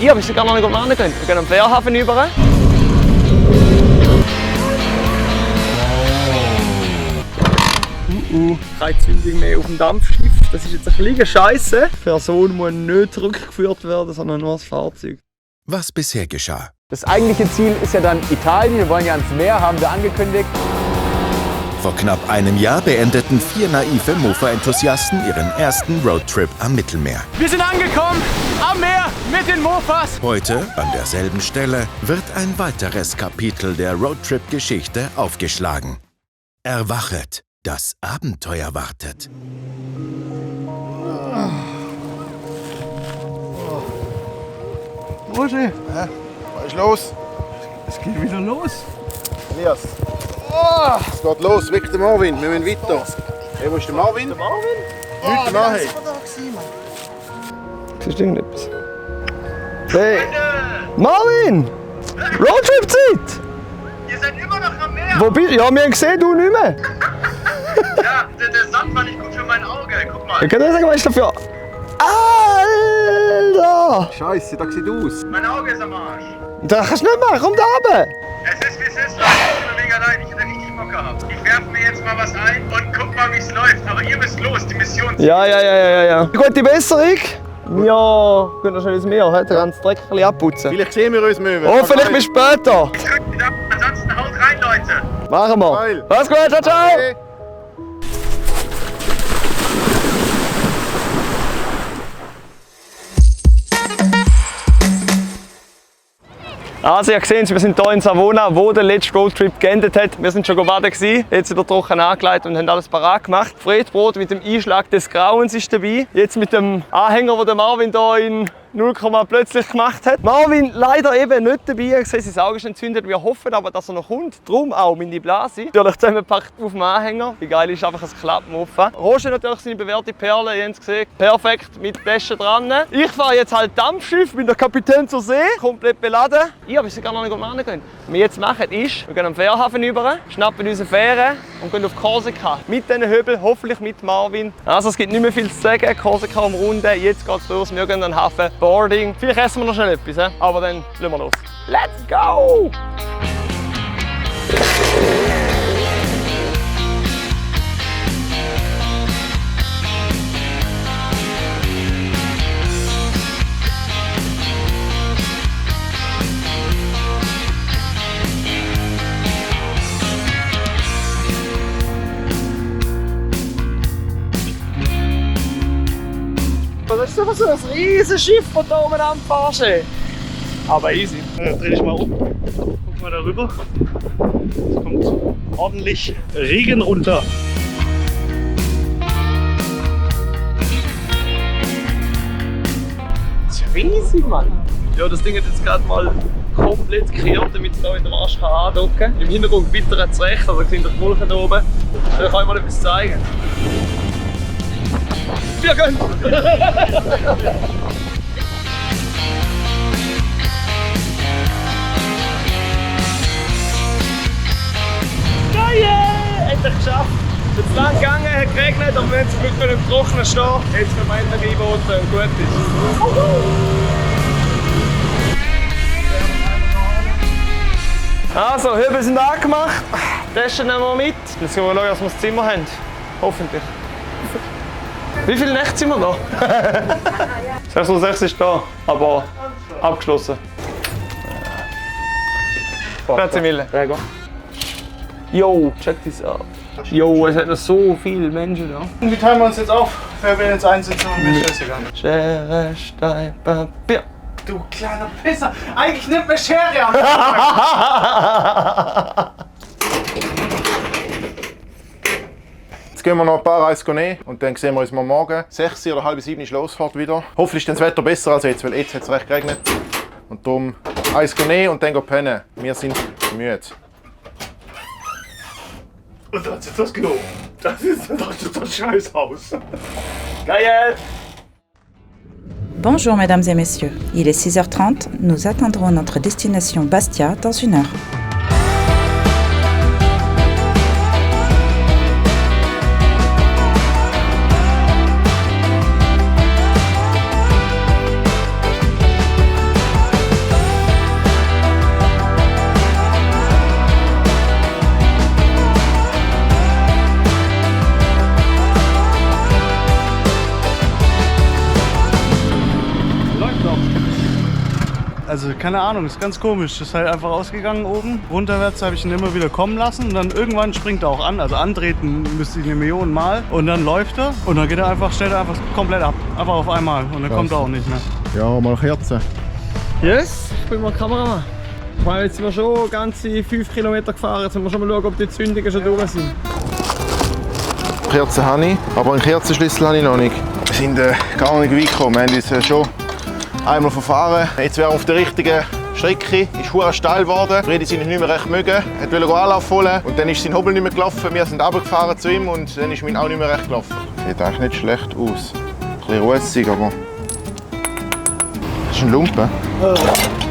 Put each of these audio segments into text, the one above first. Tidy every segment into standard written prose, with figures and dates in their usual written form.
Ich habe gar noch nicht machen können. Wir gehen am Fährhafen rüber. Keine Zündung mehr auf dem Dampfschiff. Das ist jetzt ein bisschen Scheiße. Die Person muss nicht zurückgeführt werden, sondern nur das Fahrzeug. Was bisher geschah? Das eigentliche Ziel ist ja dann Italien. Wir wollen ja ans Meer, haben wir angekündigt. Vor knapp einem Jahr beendeten 4 naive Mofa-Enthusiasten ihren ersten Roadtrip am Mittelmeer. Wir sind angekommen am Meer mit den Mofas. Heute, an derselben Stelle, wird ein weiteres Kapitel der Roadtrip-Geschichte aufgeschlagen. Erwachet, das Abenteuer wartet. Roger, was ist los? Es geht wieder los. Elias, es geht los, weg der Marvin, wir müssen weiter. Hey, wo ist der Marvin? Der Marvin? Nichts machen. Siehst du irgendetwas? Hey! Marvin! Roadtrip-Zeit! Ihr seid immer noch am Meer! Wo bist du? Ja, wir haben gesehen, du nicht mehr. Ja, der Sand war nicht gut für mein Auge, guck mal. Ich kann dir sagen, was ist dafür. Alter! Scheiße, da sieht aus. Mein Auge ist am Arsch. Das kannst du nicht machen, komm da runter! Es ist wie es ist, Leute. Ich bin mega leid, ich hätte richtig Bock gehabt. Ich werfe mir jetzt mal was ein und guck mal, wie es läuft. Aber ihr müsst los, die Mission. Ja. Gute Besserung. Ja, gehen wir schnell ins Meer, heute ganz Dreck ein bisschen abputzen. Vielleicht sehen wir uns mehr. Hoffentlich bis später. Ich drück die Daumen, ansonsten haut rein, Leute. Machen wir. Geil. Mach's gut, ciao, ciao. Okay. Also ihr seht, wir sind hier in Savona, wo der letzte Roadtrip geendet hat. Wir sind schon baden gewesen, jetzt wieder trocken angelegt und haben alles parat gemacht. Fredbrot mit dem Einschlag des Grauens ist dabei. Jetzt mit dem Anhänger, den der Marvin hier in 0, plötzlich gemacht hat. Marvin leider eben nicht dabei, er hat gesehen, sein Auge ist entzündet. Wir hoffen aber, dass er noch kommt. Darum auch meine Blase. Natürlich zusammengepackt auf dem Anhänger. Wie geil ist einfach ein Klappenmofa. Roger natürlich seine bewährte Perle, ihr habt es gesehen. Perfekt mit Flaschen dran. Ich fahre jetzt halt Dampfschiff mit der Kapitän zur See. Komplett beladen. Ich habe es gar noch nicht machen können. Was wir jetzt machen ist, wir gehen am Fährhafen rüber, schnappen unsere Fähre und gehen auf Korsika. Mit diesen Höbeln, hoffentlich mit Marvin. Also es gibt nicht mehr viel zu sagen. Korsika umrunden, jetzt geht's los. Wir gehen an den Hafen. Boarding. Vielleicht essen wir noch schnell etwas, aber dann lassen wir los. Let's go! Das ist einfach so ein riesiges Schiff, das hier oben am Fahrst. Aber easy. Dreh dich mal um. Guck mal darüber. Es kommt ordentlich Regen runter. Das ist riesig, Mann. Ja, das Ding hat jetzt gerade mal komplett gekehrt, damit es hier in der Arsch andocken kann. Im Hintergrund wittert es recht, aber sind die Wolken da oben. Da kann ich mal etwas zeigen. Wir gehen! Geil! Endlich geschafft! Es ist lang gegangen, hat geregnet, aber wenn es Glück mit dem Trocknen steht, jetzt können wir endlich einboten und gut ist. Also, Höbel sind angemacht. Taschen nehmen wir mit. Jetzt gehen wir schauen, dass wir das Zimmer haben. Hoffentlich. Wie viele Nächte sind wir da? 606 ist da, aber abgeschlossen. Grazie mille. Prego. Yo, check this out. Yo, es hat noch so viele Menschen da. Wie teilen wir uns jetzt auf? Wer will jetzt einsitzen und mir scheißegal. Schere, Stein, Papier. Du kleiner Pisser! Eigentlich nimmt mir Schere an! Jetzt gehen wir noch ein paar Eis nehmen und dann sehen wir uns mal morgen. 6 oder halb 7 ist Losfahrt wieder. Hoffentlich ist dann das Wetter besser als jetzt, weil jetzt hat es recht geregnet. Und darum Eis nehmen und dann pennen. Wir sind müde. Und das ist das Klo. Das ist das Scheißhaus. Geil! Bonjour mesdames et messieurs, il est 6h30, nous atteindrons notre destination Bastia dans 1 heure. Also keine Ahnung, ist ganz komisch. Ist halt einfach ausgegangen oben. Runterwärts habe ich ihn immer wieder kommen lassen und dann irgendwann springt er auch an. Also antreten müsste ich 1 Million Mal und dann läuft er und dann geht er einfach, stellt er einfach komplett ab. Einfach auf einmal und dann kommt er auch nicht mehr. Ja, mal Kerzen. Yes, ich bin mal Kameramann. Ich meine, jetzt sind wir schon ganze 5 Kilometer gefahren. Jetzt müssen wir schon mal schauen, ob die Zündungen schon durch sind. Kerzen habe ich, aber einen Kerzenschlüssel habe ich noch nicht. Wir sind gar nicht weit gekommen. Wir haben uns schon einmal verfahren. Jetzt wären wir auf der richtigen Strecke. Ist verdammt steil geworden. Fredi sind nicht mehr recht mögen. Er wollte Anlauf holen und dann ist sein Hobel nicht mehr gelaufen. Wir sind runtergefahren zu ihm und dann ist mein auch nicht mehr recht gelaufen. Sieht eigentlich nicht schlecht aus. Ein bisschen ruhig, aber... Das ist ein Lumpen.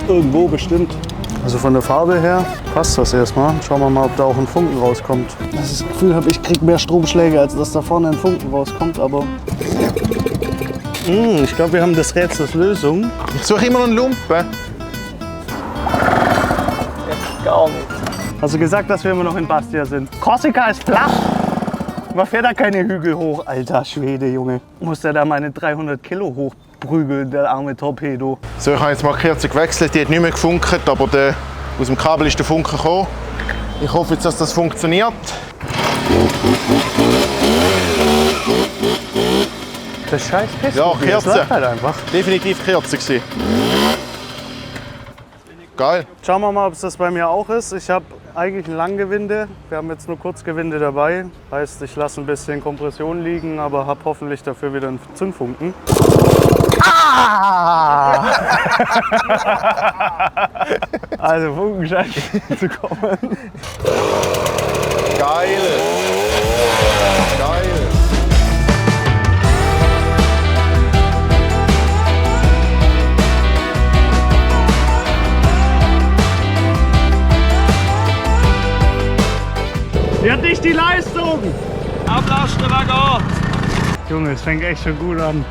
Irgendwo bestimmt. Also von der Farbe her passt das erstmal. Schauen wir mal, ob da auch ein Funken rauskommt. Das Gefühl habe, ich kriege mehr Stromschläge, als dass da vorne ein Funken rauskommt, aber... ich glaube, wir haben des Rätsels Lösung. Ich suche immer noch einen Lumpen. Gar nicht. Hast du gesagt, dass wir immer noch in Bastia sind? Korsika ist flach. Man fährt da keine Hügel hoch. Alter Schwede, Junge. Muss der da meine 300 Kilo hochprügeln, der arme Torpedo. So, ich habe jetzt mal die Kerze gewechselt. Die hat nicht mehr gefunkt, aber aus dem Kabel ist der Funken gekommen. Ich hoffe jetzt, dass das funktioniert. Das scheiß Pest. Ja, Das Kerze. läuft halt einfach. Definitiv Kerze gewesen. Geil. Schauen wir mal, ob es das bei mir auch ist. Ich habe eigentlich ein Langgewinde. Wir haben jetzt nur Kurzgewinde dabei. Heißt, ich lasse ein bisschen Kompression liegen, aber habe hoffentlich dafür wieder einen Zündfunken. Ah! Also Funken scheint zu kommen. Geil. Geil. Die hat nicht die Leistung! Ablasten, wer geht? Junge, es fängt echt schon gut an.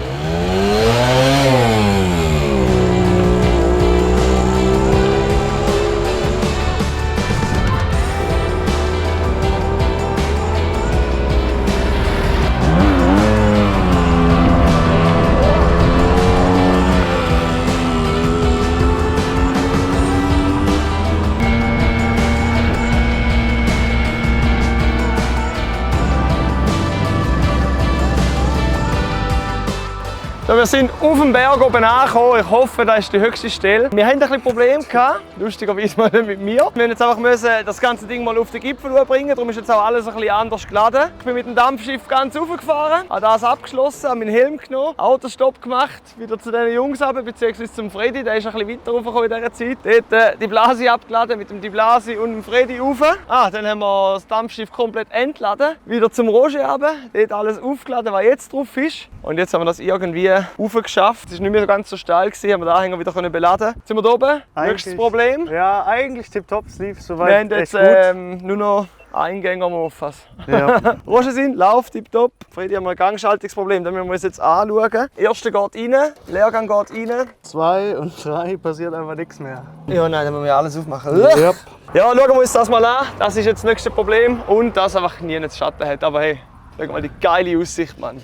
So, wir sind auf dem Berg oben angekommen. Ich hoffe, das ist die höchste Stelle. Wir hatten ein bisschen Probleme gehabt, lustigerweise mal nicht mit mir. Wir mussten jetzt einfach das ganze Ding mal auf den Gipfel bringen. Darum ist jetzt auch alles ein bisschen anders geladen. Ich bin mit dem Dampfschiff ganz hochgefahren, habe das abgeschlossen, habe meinen Helm genommen, Autostopp gemacht, wieder zu den Jungs runter, beziehungsweise zum Freddy. Der ist ein bisschen weiter hochgekommen in dieser Zeit. Dort die Blase abgeladen, mit dem Blase und dem Freddy rauf. Dann haben wir das Dampfschiff komplett entladen, wieder zum Roger runter. Dort alles aufgeladen, was jetzt drauf ist. Und jetzt haben wir das irgendwie hochgeschafft. Es war nicht mehr ganz so steil, aber da haben wir wieder beladen. Jetzt sind wir hier oben. Nächstes Problem. Ja, eigentlich tipptopp, es lief soweit. Wir haben jetzt echt gut. nur noch Eingänge am Office. Ja. Roger sind, läuft tipptopp. Freddy haben wir ein Gangschaltungsproblem, da müssen wir uns jetzt anschauen. Erster geht rein, Leergang geht rein. 2 und 3 passiert einfach nichts mehr. Ja, nein, dann müssen wir alles aufmachen. Yep. Ja, schauen wir uns das mal an. Das ist jetzt das nächste Problem. Und dass einfach nie einen Schatten hat. Aber hey, schau mal die geile Aussicht, Mann.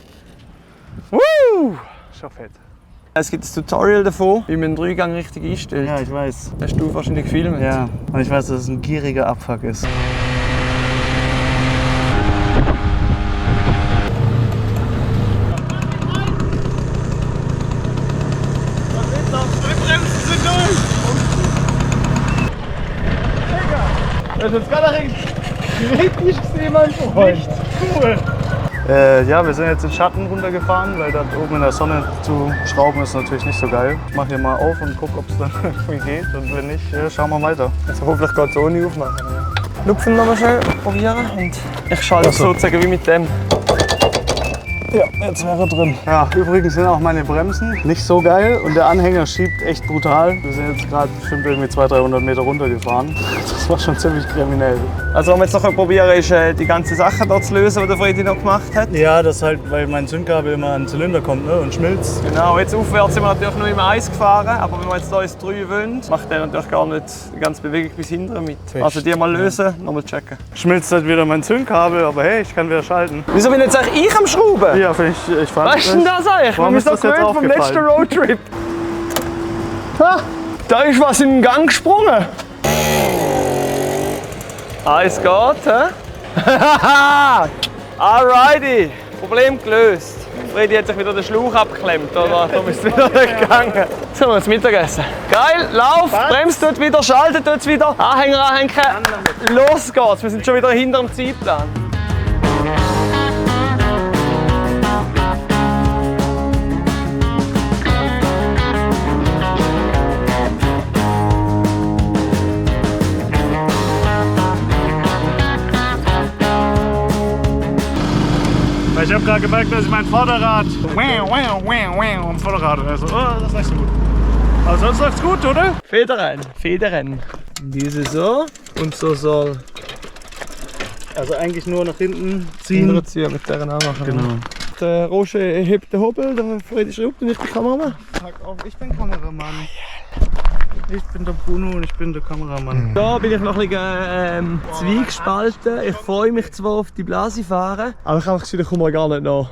Woo! Schon fett. Es gibt ein Tutorial davon, wie man den Dreigang richtig einstellt. Ja, ich weiß. Hast du wahrscheinlich gefilmt? Ja, und ich weiß, dass es ein gieriger Abfuck ist. Das ist jetzt gar nicht kritisch gesehen, mein Freund. Echt cool. Ja, wir sind jetzt in Schatten runtergefahren, weil da oben in der Sonne zu schrauben ist natürlich nicht so geil. Ich mache hier mal auf und gucke, ob es dann irgendwie geht. Und wenn nicht, schauen wir weiter. Also hoffentlich geht es ohne aufmachen. Lupfen noch mal schnell probieren und ich schalte sozusagen wie mit dem. Ja, jetzt wäre er drin. Ja, übrigens sind auch meine Bremsen nicht so geil und der Anhänger schiebt echt brutal. Wir sind jetzt gerade bestimmt irgendwie 200-300 Meter runtergefahren. Das war schon ziemlich kriminell. Also was wir jetzt noch probieren, ist die ganze Sache dort zu lösen, die der Freddy noch gemacht hat. Ja, das halt, weil mein Zündkabel immer an den Zylinder kommt, ne, und schmilzt. Genau, jetzt aufwärts sind wir natürlich nur im Eis gefahren, aber wenn wir jetzt hier ins 3 wollen, macht der natürlich gar nicht die ganze Bewegung bis hinten mit. Echt? Also die mal lösen, nochmal checken. Schmilzt halt wieder mein Zündkabel, aber hey, ich kann wieder schalten. Wieso bin jetzt eigentlich ich am Schrauben? Ja, Was ist denn das eigentlich? Wir Warum sind ist doch das jetzt gewöhnt vom letzten aufgefallen? Roadtrip. Ha! Da ist was in den Gang gesprungen. Alles geht, hä? Alrighty, Problem gelöst. Freddy hat sich wieder den Schlauch abgeklemmt, oder? Darum ist es wieder nicht gegangen. So, jetzt Mittagessen. Geil, Lauf, bremst dort wieder, schaltet dort wieder, Anhänger anhängen. Los geht's, wir sind schon wieder hinter dem Zeitplan. Ich habe gerade gemerkt, dass ich mein Vorderrad am Vorderrad. Also, oh, das ist nicht so gut. Aber sonst läuft's gut, oder? Federn. Diese so und so soll. Also eigentlich nur nach hinten ziehen. Ziehen mit der machen. Genau. Der Roger hebt den Hobel, der Freddy schraubt und ich bin Kameramann. Tag auf, ich bin Kameramann. Ich bin der Bruno und ich bin der Kameramann. Da bin ich noch ein bisschen zwiegespalten. Ich freue mich zwar auf die Blase fahren, aber ich habe das Gefühl, ich komme mir gar nicht nach.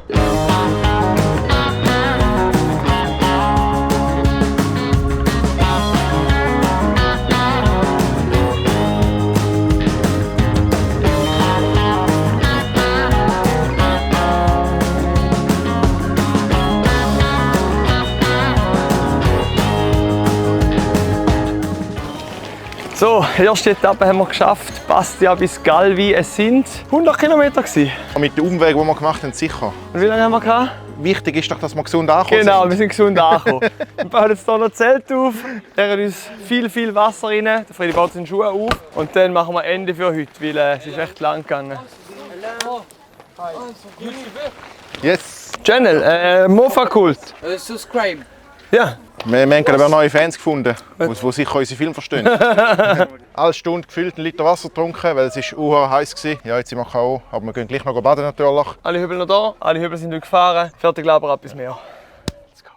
So, die erste Etappe haben wir geschafft. Bastia bis Galvi. Es sind 100 Kilometer gewesen. Mit dem Umweg, den wir gemacht haben, sicher. Und wie lange haben wir gehabt? Wichtig ist doch, dass wir gesund ankommen. Genau, wir sind gesund angekommen. Wir bauen jetzt hier noch Zelt auf, legen uns viel Wasser rein. Der Freddy baut seine Schuhe auf. Und dann machen wir Ende für heute, weil es ist echt lang gegangen. Yes. Channel, Mofa-Kult. Subscribe. Ja. Wir haben gerade neue Fans gefunden, die sicher unsere Filme verstehen. Alle Stunde gefühlt 1 Liter Wasser getrunken, weil es heiß war. Ja, jetzt sind wir K.O., aber wir gehen gleich noch baden natürlich. Alle Hübel noch da, alle Hübel sind durchgefahren. Fertig, aber ab bis Meer. Let's go.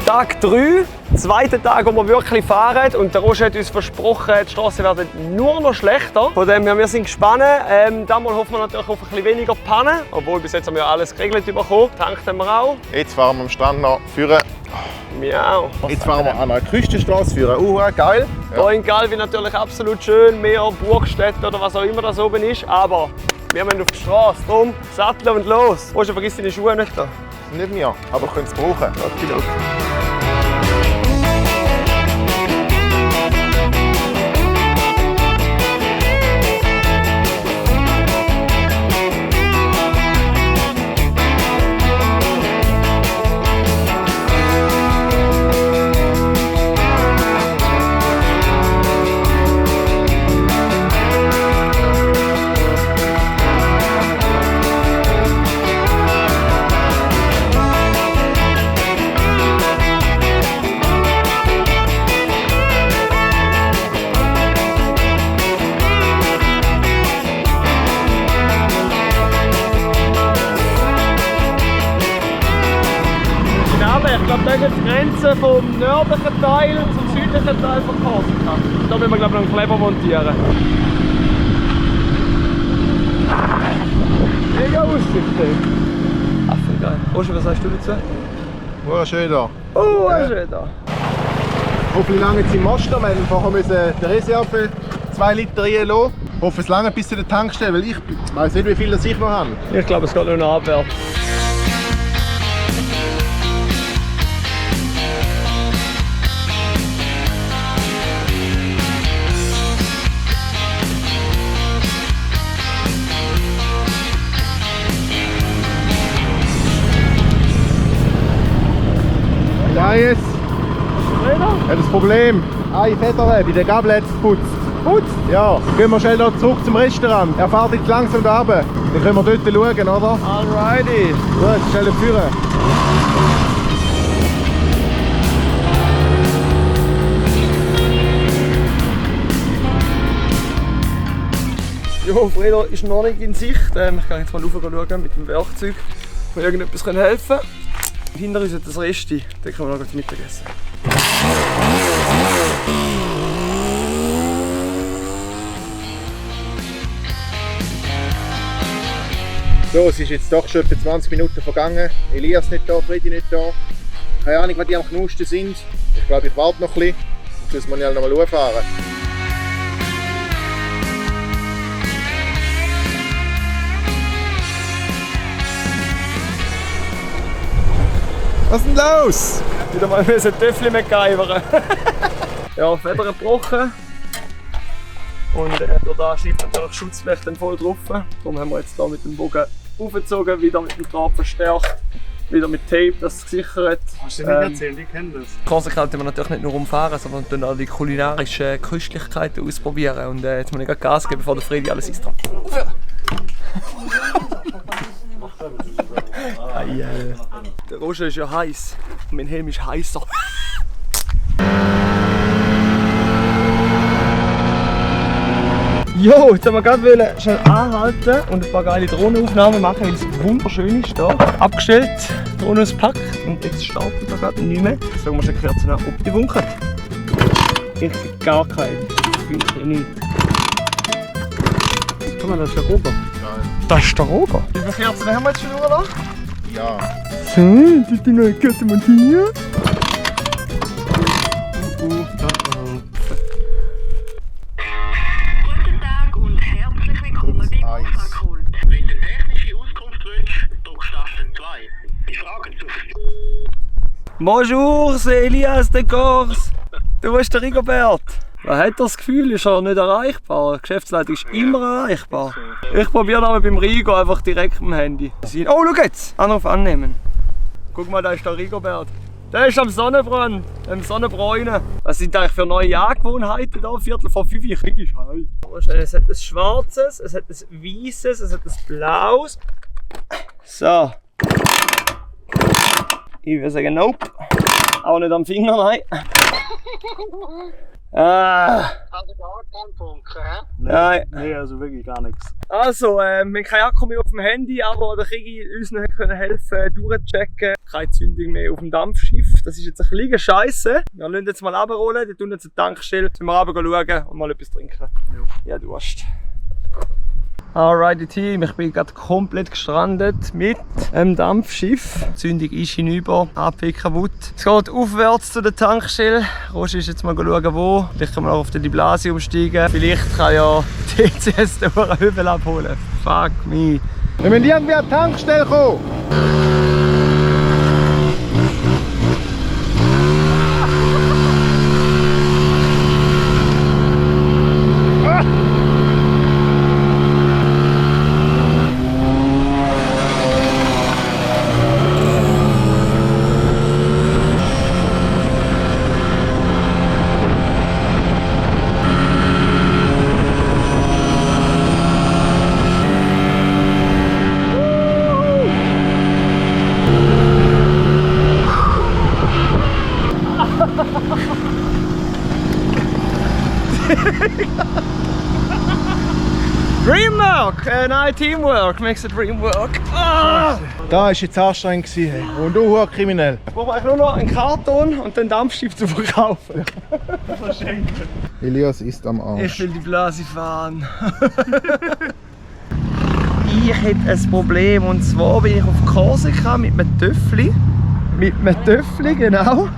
Tag 3, zweiter Tag, wo wir wirklich fahren. Und der Roger hat uns versprochen, die Straßen werden nur noch schlechter. Von dem her, wir sind gespannt. Damals hoffen wir natürlich auf ein bisschen weniger Pannen. Obwohl, bis jetzt haben wir alles geregelt bekommen. Tankt haben wir auch. Jetzt fahren wir am Strand noch führen. Miau. Jetzt fahren wir an einer Küstenstraße führen. Geil. Ja. Hier in Galvi natürlich absolut schön. Meer, Burgstätte oder was auch immer das oben ist. Aber wir müssen auf die Straße. Darum satteln und los. Roger, vergiss deine Schuhe nicht da. Nicht mehr, aber wir können es brauchen. Okay. Ich glaube, das ist die Grenze vom nördlichen Teil zum südlichen Teil von Korsika. Da müssen wir, glaube ich, noch einen Kleber montieren. Mega Aussicht! Affengeil. Roger, was sagst du dazu? Schön da. Schön da. Hoffentlich lange jetzt im Most. Wir müssen vorher die Reserve 2 Liter reinlassen. Ich hoffe, es lange bis zu der Tankstelle, weil ich weiß nicht, wie viel das ich noch habe. Ich glaube, es geht nur noch abwärts. Yes. Ja, das Problem, eine Feder bei der Gabel hat es geputzt. Putzt? Ja. Dann gehen wir schnell noch zurück zum Restaurant. Er fährt jetzt langsam da runter. Dann können wir dort schauen, oder? Alrighty. Gut, schnell führen. Jo, Fredo ist noch nicht in Sicht. Ich kann jetzt mal schauen mit dem Werkzeug, ob wir irgendetwas helfen können. Hinter uns hat das Resti, da können wir noch zum Mittagessen. So, es ist jetzt doch schon etwa 20 Minuten vergangen. Elias nicht da, Freddy nicht da. Keine Ahnung, was die am knusten sind. Ich glaube, ich warte noch ein bisschen. Sonst muss ich halt noch mal fahren. Was ist denn los? Wieder mal ein Töffel MacGyvern. Ja, Federn gebrochen. Und durch da schiebt natürlich das Schutzblech dann voll drauf. Darum haben wir jetzt hier mit dem Bogen aufgezogen, wieder mit dem Draht verstärkt, wieder mit Tape, das es gesichert. Hast du dir nicht erzählt, die kennen das. Korsika wollten wir natürlich nicht nur umfahren, sondern auch die kulinarischen Köstlichkeiten ausprobieren. Und jetzt muss ich Gas geben, bevor der Freddy alles isst. Der Roger ist ja heiß. Mein Helm ist heißer. Jo, jetzt haben wir gerade schnell anhalten und ein paar geile Drohnenaufnahmen machen, weil es wunderschön ist hier. Abgestellt, Drohne auspackt und jetzt startet er gerade nicht mehr. Jetzt schauen wir schon kurz nach, ob die wunkert. Ich sehe gar keinen. Ich nicht. Guck mal, das ist der Roger. Das ist der Roger. Wie viele Kerzen haben wir jetzt schon durchgelassen? Ja. So, das ist die neue Kette hier. Guten Tag und herzlich willkommen beim Wasserkult. Wenn du technische Auskunft wünschst, drückst du Taste 2. Die Fragen zu Bonjour, c'est Elias de Kors. Du bist der Rigobert. Wer hat das Gefühl, ist er nicht erreichbar? Die Geschäftsleitung ist immer erreichbar. Ich probiere aber beim Rigo einfach direkt mit dem Handy. Oh, schau jetzt! Anruf annehmen. Guck mal, da ist der Rigobert. Der ist am Sonnenbrand, am Sonnenbräunen. Was sind eigentlich für neue Angewohnheiten da? Viertel vor 5 Uhr krieg ich heim. Es hat ein schwarzes, es hat ein weißes, es hat ein blaues. So. Ich würde sagen, nope. Auch nicht am Finger, nein. Also gar kein Funken, hä? Nein. Nee, also wirklich gar nichts. Also, wir haben kein Akku mehr auf dem Handy, aber der Krigi uns noch helfen durchzuchecken. Keine Zündung mehr auf dem Dampfschiff. Das ist jetzt ein bisschen scheisse. Wir lassen jetzt mal runterrollen, die tun jetzt eine Tankstelle. Jetzt wir runter schauen und mal etwas trinken. Ja, du hast. Alrighty Team, ich bin gerade komplett gestrandet mit einem Dampfschiff. Die Zündung ist hinüber, AP kaputt. Es geht aufwärts zu der Tankstelle. Roger ist jetzt mal schauen, wo. Vielleicht kann man auch auf den Di Blasi umsteigen. Vielleicht kann ja TCS den Hübel abholen. Fuck me. Wir müssen irgendwie an die Tankstelle kommen. Dreamwork! Nein, Teamwork makes a dream work. Ah! Da war jetzt anstrengend. Hey. Und du, kriminell. Ich brauche eigentlich nur noch einen Karton und den Dampfschiff zu verkaufen. Elias ist am Arsch. Ich will die Blase fahren. Ich hätte ein Problem und zwar bin ich auf Korsika mit einem Töffli. Mit einem Töffli, genau.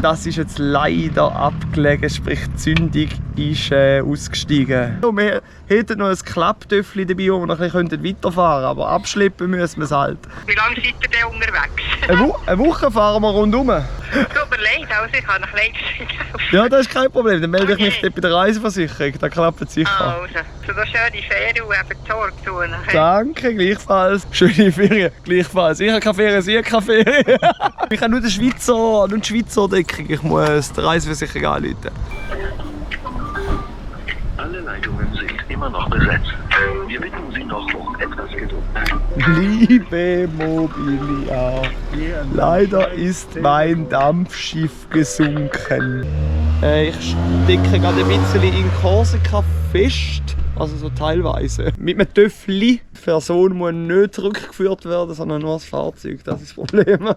Das ist jetzt leider abgelegen, sprich die Zündung ist ausgestiegen. Wir hätten noch ein Klapptöffli dabei, wo wir noch ein bisschen weiterfahren könnten, aber abschleppen müssen wir es halt. Wie lange seid ihr denn unterwegs? Eine Woche fahren wir rundum. Tut mir leid, also ich habe noch leider Ja, das ist kein Problem, dann melde ich mich dort bei der Reiseversicherung, dann klappt es sicher. Also, so eine schöne Ferien und eben Sorge tun. Danke, gleichfalls. Schöne Ferien, gleichfalls. Ich habe keine Ferien, Sie haben keine Ferien. Ich habe nur die Schweizer Deckung. Ich muss die Reiseversicherung anrufen. Alle Leitungen sind immer noch besetzt. Wir bitten Sie noch um etwas Geduld. Liebe Mobilia, leider ist mein Dampfschiff gesunken. Ich stecke gerade ein bisschen in Korsika fest. Also so teilweise. Mit einem Töffli. Die Person muss nicht zurückgeführt werden, sondern nur das Fahrzeug. Das ist das Problem.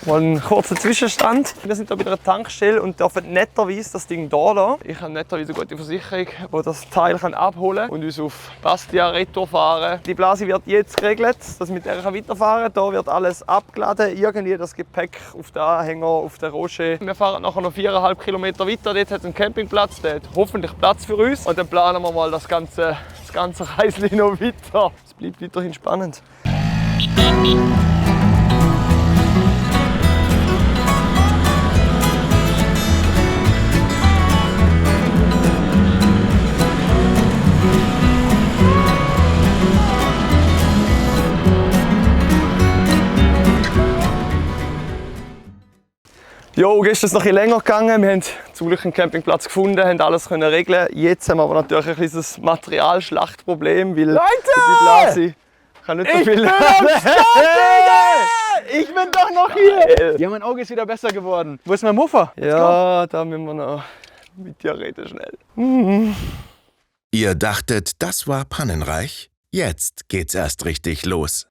Mal ein kurzer Zwischenstand. Wir sind hier bei einer Tankstelle und dürfen netterweise das Ding hier lassen. Ich habe netterweise eine gute Versicherung, die das Teil abholen kann und uns auf Bastia retour fahren. Die Blase wird jetzt geregelt, dass wir mit der weiterfahren kann. Hier wird alles abgeladen, irgendwie das Gepäck auf den Anhänger, auf den Rocher. Wir fahren nachher noch 4,5 Kilometer weiter. Dort hat es einen Campingplatz, der hat hoffentlich Platz für uns. Und dann planen wir mal das ganze Reisli noch weiter. Es bleibt weiterhin spannend. Jo, gestern ist es noch ein bisschen länger gegangen. Wir haben zum Glück einen Campingplatz gefunden, haben alles regeln. Jetzt haben wir aber natürlich ein kleines Materialschlachtproblem, weil die Blase kann nicht so viel. Ich bin doch noch hier! Ja, mein Auge ist wieder besser geworden. Wo ist mein Muffer? Ja, da müssen wir noch mit dir reden schnell. Ihr dachtet, das war pannenreich? Jetzt geht's erst richtig los.